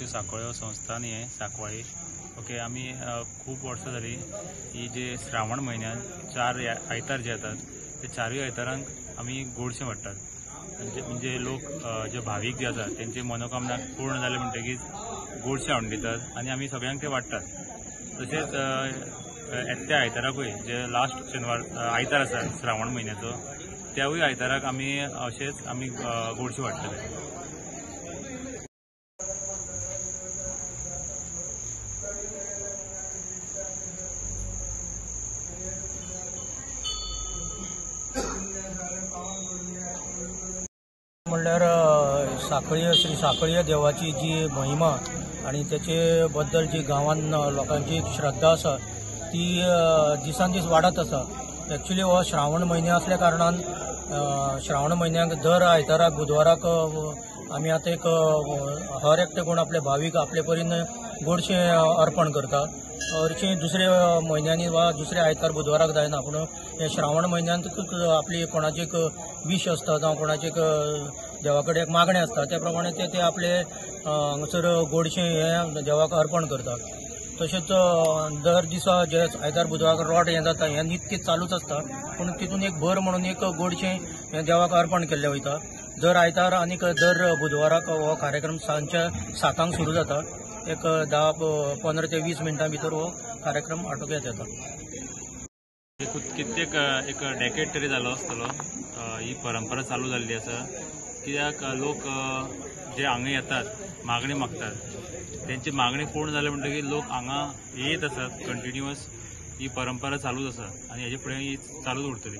साखळ्यो संस्थान हे साकवाळी ओके आम्ही खूप वर्ष झाली ही जे श्रावण महिन्यात 4 आयतार जे येतात ते 4 आयतारांक आम्ही गोडशें वाटतात म्हणजे लोक जे भाविक जे आसात त्यांची मनोकामना पूर्ण जाले म्हणटकीच गोडशें हाडून दितात आणि आम्ही सगळ्यांक ते वाटतात। तसेच येत्या आयताराकूय जे लास्ट शेनवार आयतार आसा श्रावण महिन्याचो त्यावूय आयताराक आम्ही अशेंच आम्ही गोडशें वाटतले। म्हणल्यार साखळीय श्री साखळीय देवाची जी महिमा आणि त्याचे बद्दल जी गांवांत लोकांची श्रद्धा आसा ती दिसान दीस वाडत आसा। एक्चुअली हो श्रावण म्हयनो असल्या कारणान श्रावण म्हयन्याक दर आयताराक बुधवाराक आमी आतां एक हर एकटे कोण आपले भाविक आपले परीन गोडशें अर्पण करता। हरशीं दुसऱ्या म्हयन्यांनी वा दुसऱ्या आयतार बुधवाराक जायना पूण हे श्रावण म्हयन्यांत आपली कोणाची एक विश आसता जावं कोणाची एक देवा कडेन एक मागणी आसता त्या प्रमाणे ते आपले हांगासर गोडशें हे देवाक अर्पण करता। तशेंच दर दिसा जे आयतार बुधवाराक रोट हें जाता हें नित्य चालूच आसता पूण तितून एक भर म्हणून एक गोडशें हें देवाक अर्पण केल्लें वयता। दर आयतार आनीक दर बुधवाराक हो कार्यक्रम सांजच्या 7 सुरू जाता। एक 10-15 ते 20 मिनटां भितर हो कार्यक्रम आटोक्यात येता। कित्येक एक डेकेड तरी जालो आसतलो ही परंपरा चालू जाल्ली आसा कित्याक लोक जे हांगा येतात मागणी मागतात त्यांची मागणी पूर्ण जाली म्हणटकीर लोक हांगा येत आसात कंटिन्युअस ही परंपरा चालूच आसा आणि हेजे फुडें ही चालूच उरतली।